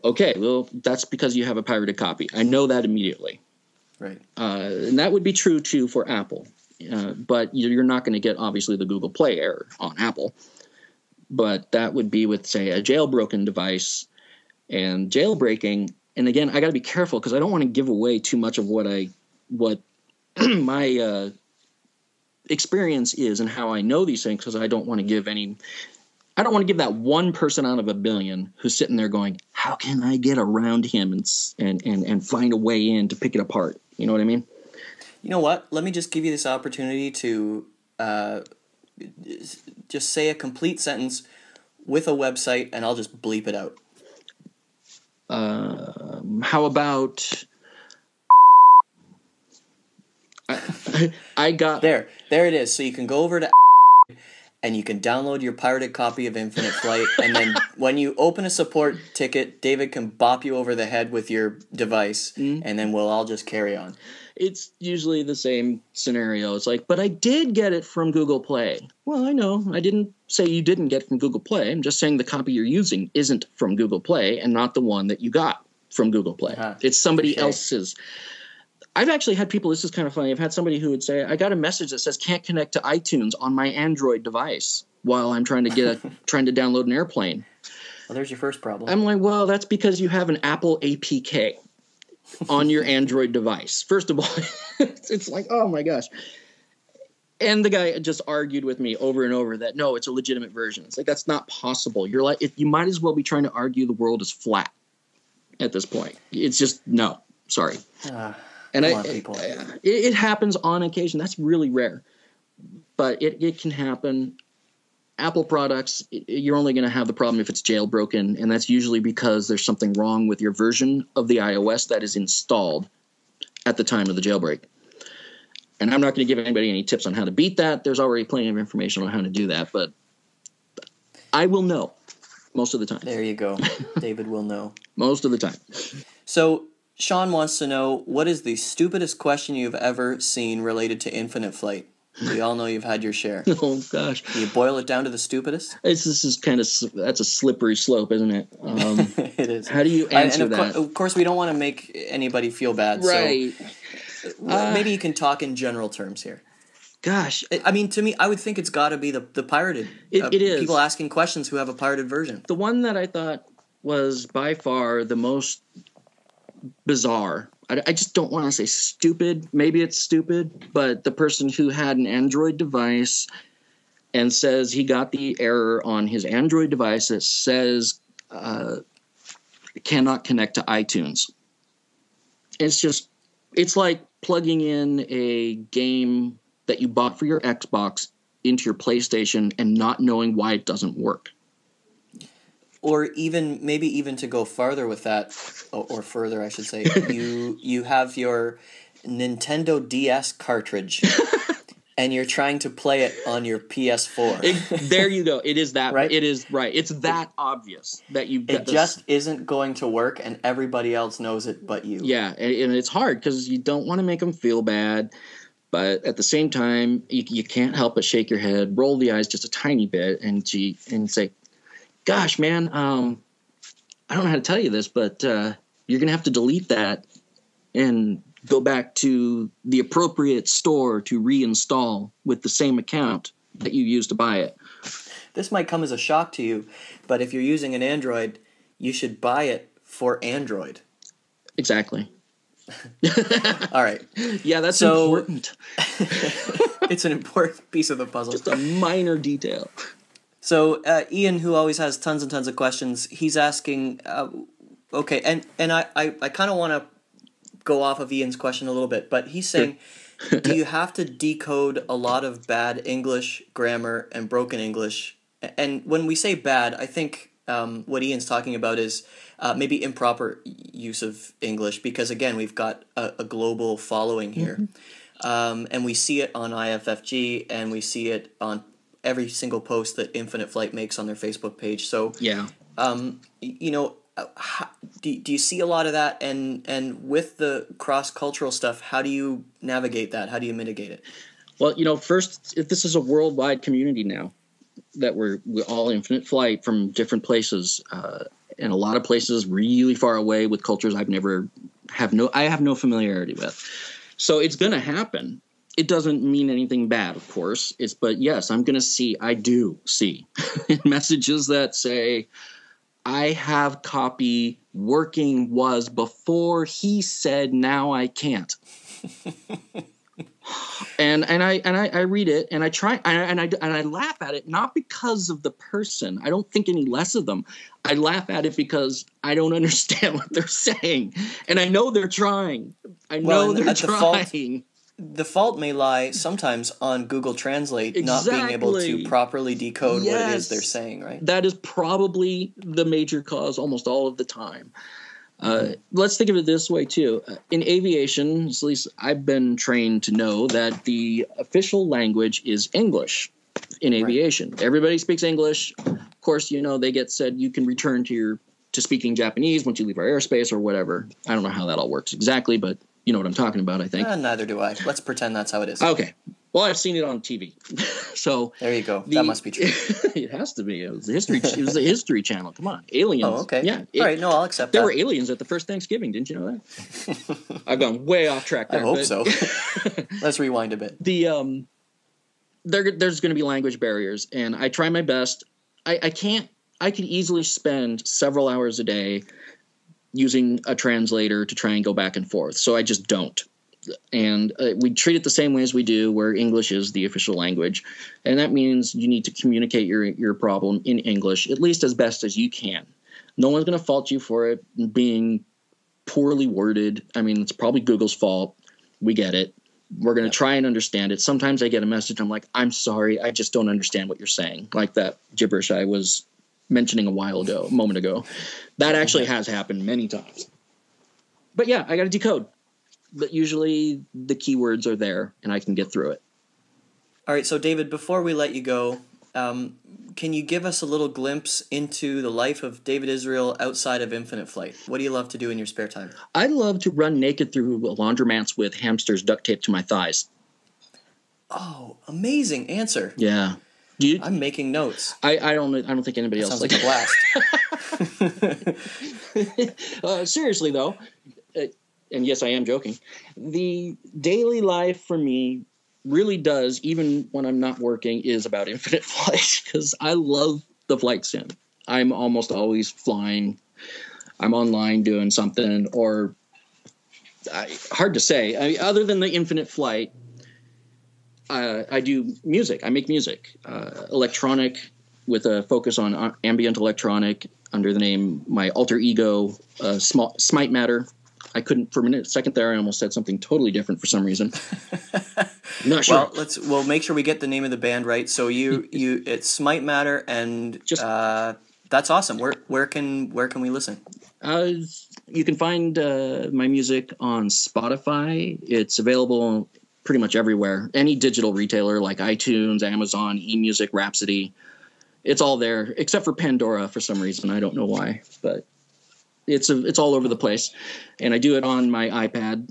Okay, well, that's because you have a pirated copy. I know that immediately. Right. And that would be true, too, for Apple. But you're not going to get, obviously, the Google Play error on Apple. But that would be with, say, a jailbroken device. And jailbreaking, and again, I got to be careful because I don't want to give away too much of what my experience is and how I know these things, because I don't want to give any I don't want to give that one person out of a billion who's sitting there going, how can I get around him and find a way in to pick it apart? You know what I mean? You know what? Let me just give you this opportunity to just say a complete sentence with a website, and I'll just bleep it out. How about I got there it is. So you can go over to and you can download your pirated copy of Infinite Flight, and then when you open a support ticket, David can bop you over the head with your device, and then we'll all just carry on. It's usually the same scenario. It's like, but I did get it from Google Play. Well, I know. I didn't say you didn't get it from Google Play. I'm just saying the copy you're using isn't from Google Play and not the one that you got from Google Play. It's somebody else's. I've actually had people, this is kind of funny, I've had somebody who would say, I got a message that says can't connect to iTunes on my Android device while I'm trying to download an airplane. Well, there's your first problem. I'm like, well, that's because you have an Apple APK on your Android device. First of all, it's like, oh my gosh. And the guy just argued with me over and over that, no, it's a legitimate version. It's like, that's not possible. You're like, you might as well be trying to argue the world is flat at this point. It's just, no, sorry. And it happens on occasion. That's really rare, but it can happen. Apple products, you're only going to have the problem if it's jailbroken, and that's usually because there's something wrong with your version of the iOS that is installed at the time of the jailbreak. And I'm not going to give anybody any tips on how to beat that. There's already plenty of information on how to do that, but I will know most of the time. There you go. David will know. Most of the time. So Sean wants to know, what is the stupidest question you've ever seen related to Infinite Flight? We all know you've had your share. Oh, gosh. Can you boil it down to the stupidest? This is kind of, that's a slippery slope, isn't it? It is. How do you answer that? Of course, we don't want to make anybody feel bad. Right. So maybe you can talk in general terms here. Gosh. I mean, to me, I would think it's got to be the pirated. It is. People asking questions who have a pirated version. The one that I thought was by far the most bizarre. I just don't want to say stupid. Maybe it's stupid, but the person who had an Android device and says he got the error on his Android device that says cannot connect to iTunes. It's like plugging in a game that you bought for your Xbox into your PlayStation and not knowing why it doesn't work. Or maybe even to go farther with that, or further, I should say, you have your Nintendo DS cartridge, and you're trying to play it on your PS4. There you go. It is that. Right? It is right. It's that obvious that you. It just isn't going to work, and everybody else knows it but you. Yeah, and it's hard because you don't want to make them feel bad, but at the same time, you can't help but shake your head, roll the eyes just a tiny bit, and say, gosh, man, I don't know how to tell you this, but you're going to have to delete that and go back to the appropriate store to reinstall with the same account that you used to buy it. This might come as a shock to you, but if you're using an Android, you should buy it for Android. Exactly. All right. Yeah, that's important. It's an important piece of the puzzle. Just a minor detail. So Ian, who always has tons and tons of questions, he's asking, okay, and I kind of want to go off of Ian's question a little bit, but he's saying, do you have to decode a lot of bad English, grammar, and broken English? And when we say bad, I think what Ian's talking about is maybe improper use of English, because, again, we've got a global following here. Mm-hmm. And we see it on IFFG, and we see it on every single post that Infinite Flight makes on their Facebook page. So, yeah, you know, do you see a lot of that? And with the cross-cultural stuff, how do you navigate that? How do you mitigate it? Well, you know, first, if this is a worldwide community now, that we're all Infinite Flight from different places, and a lot of places really far away with cultures I have no familiarity with. So it's going to happen. It doesn't mean anything bad, of course. But yes, I do see messages that say, I have copy working was before he said now I can't. I read it and I try and I laugh at it, not because of the person. I don't think any less of them. I laugh at it because I don't understand what they're saying, and I know they're trying. I know they're trying. The fault may lie sometimes on Google Translate not being able to properly decode what it is they're saying, right? That is probably the major cause almost all of the time. Let's think of it this way, too. In aviation, at least I've been trained to know that the official language is English in aviation. Right. Everybody speaks English. Of course, they get said you can return to speaking Japanese once you leave our airspace or whatever. I don't know how that all works exactly, but you know what I'm talking about, I think. Neither do I. Let's pretend that's how it is. Okay. Well, I've seen it on TV. So there you go. That must be true. It has to be. It was the History Channel. Come on, aliens. Oh, okay. Yeah. All right. No, I'll accept that. There were aliens at the first Thanksgiving. Didn't you know that? I've gone way off track there. I hope so. Let's rewind a bit. There's going to be language barriers, and I try my best. I can't. I could easily spend several hours a day using a translator to try and go back and forth. So I just don't. And we treat it the same way as we do, where English is the official language. And that means you need to communicate your problem in English, at least as best as you can. No one's going to fault you for it being poorly worded. I mean, it's probably Google's fault. We get it. We're going to try and understand it. Sometimes I get a message. I'm like, I'm sorry. I just don't understand what you're saying. Like that gibberish I was mentioning a moment ago. That actually has happened many times. But yeah, I got to decode. But usually the keywords are there and I can get through it. All right. So David, before we let you go, can you give us a little glimpse into the life of David Israel outside of Infinite Flight? What do you love to do in your spare time? I love to run naked through laundromats with hamsters duct taped to my thighs. Oh, amazing answer. Yeah. I'm making notes. I don't think anybody else sounds like a blast. Seriously though, and yes, I am joking. The daily life for me really does, even when I'm not working, is about Infinite Flight because I love the flight sim. I'm almost always flying. I'm online doing something, or hard to say. Other than the Infinite Flight, I do music. I make music, electronic, with a focus on ambient electronic under the name my alter ego, Smite Matter. I couldn't for a second there. I almost said something totally different for some reason. I'm not sure. Well, we'll make sure we get the name of the band right. So it's Smite Matter, and that's awesome. Where can we listen? You can find my music on Spotify. It's available pretty much everywhere. Any digital retailer like iTunes, Amazon, eMusic, Rhapsody. It's all there, except for Pandora for some reason. I don't know why, but it's all over the place. And I do it on my iPad.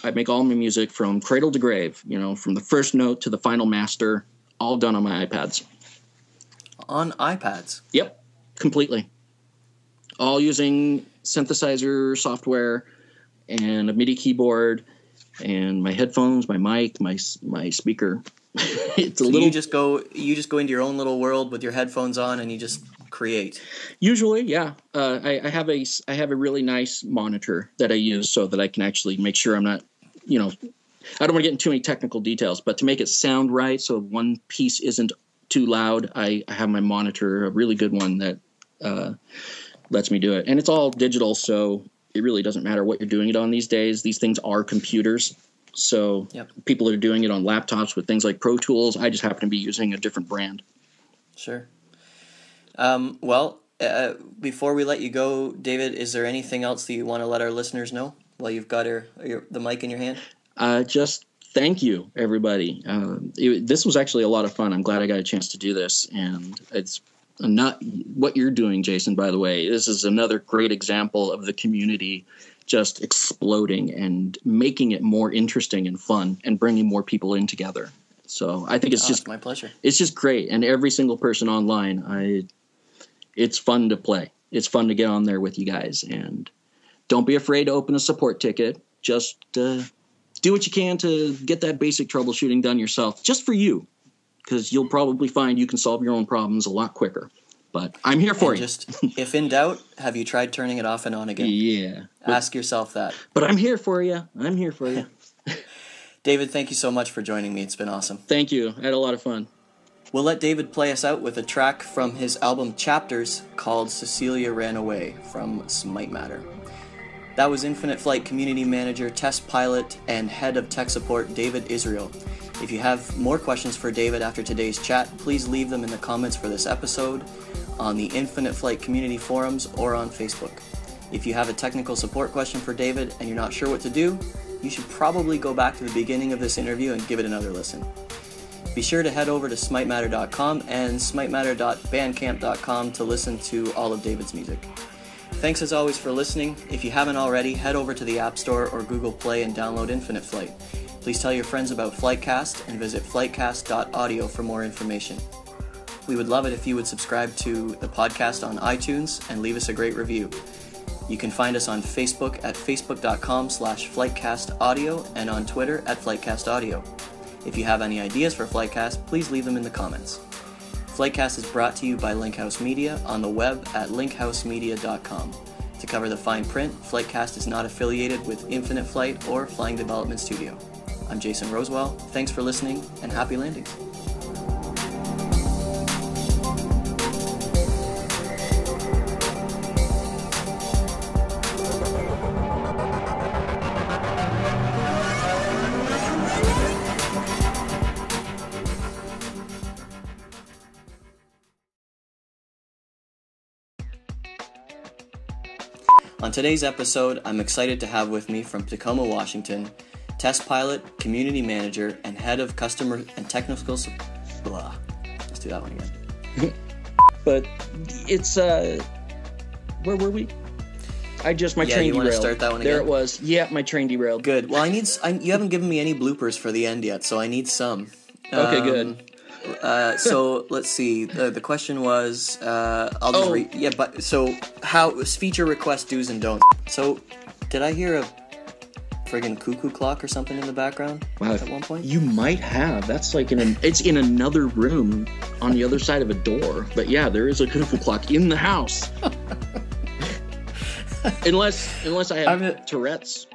I make all my music from cradle to grave, from the first note to the final master, all done on my iPads. On iPads? Yep, completely. All using synthesizer software and a MIDI keyboard and my headphones, my mic, my speaker. It's a little. You just go into your own little world with your headphones on, and you just create. Usually, yeah. I have a really nice monitor that I use so that I can actually make sure I'm not, I don't want to get into too many technical details, but to make it sound right, so one piece isn't too loud, I have my monitor, a really good one that lets me do it, and it's all digital, so it really doesn't matter what you're doing it on these days. These things are computers. So people are doing it on laptops with things like Pro Tools. I just happen to be using a different brand. Sure. Before we let you go, David, is there anything else that you want to let our listeners know while you've got the mic in your hand? Just thank you, everybody. This was actually a lot of fun. I'm glad I got a chance to do this. And it's not what you're doing, Jason, by the way. This is another great example of the community just exploding and making it more interesting and fun and bringing more people in together. So I think it's my pleasure. It's just great. And every single person online, it's fun to play. It's fun to get on there with you guys. And don't be afraid to open a support ticket. Just do what you can to get that basic troubleshooting done yourself, just for you, because you'll probably find you can solve your own problems a lot quicker. But I'm here for you. Just, if in doubt, have you tried turning it off and on again? Yeah. Ask yourself that. But I'm here for you. David, thank you so much for joining me. It's been awesome. Thank you. I had a lot of fun. We'll let David play us out with a track from his album Chapters called Cecilia Ran Away from Smite Matter. That was Infinite Flight Community Manager, Test Pilot, and Head of Tech Support David Israel. If you have more questions for David after today's chat, please leave them in the comments for this episode, on the Infinite Flight community forums, or on Facebook. If you have a technical support question for David and you're not sure what to do, you should probably go back to the beginning of this interview and give it another listen. Be sure to head over to smitematter.com and smitematter.bandcamp.com to listen to all of David's music. Thanks as always for listening. If you haven't already, head over to the App Store or Google Play and download Infinite Flight. Please tell your friends about FlightCast and visit flightcast.audio for more information. We would love it if you would subscribe to the podcast on iTunes and leave us a great review. You can find us on Facebook at facebook.com/FlightCastAudio and on Twitter at FlightCastAudio. If you have any ideas for FlightCast, please leave them in the comments. FlightCast is brought to you by Linkhouse Media on the web at linkhousemedia.com. To cover the fine print, FlightCast is not affiliated with Infinite Flight or Flying Development Studio. I'm Jason Rosewell. Thanks for listening and happy landings. On today's episode, I'm excited to have with me from Tacoma, Washington, Test Pilot, Community Manager, and Head of Customer and Technical Blah. Let's do that one again. But it's, where were we? My train derailed. You want to start that one again? There it was. Yeah, my train derailed. Good. Well, you haven't given me any bloopers for the end yet, so I need some. Okay, good. So let's see. The question was, I'll just read. Yeah, but so how feature request do's and don'ts. So did I hear a friggin' cuckoo clock or something in the background at one point? You might have. That's like it's in another room on the other side of a door. But yeah, there is a cuckoo clock in the house. Unless I have Tourette's.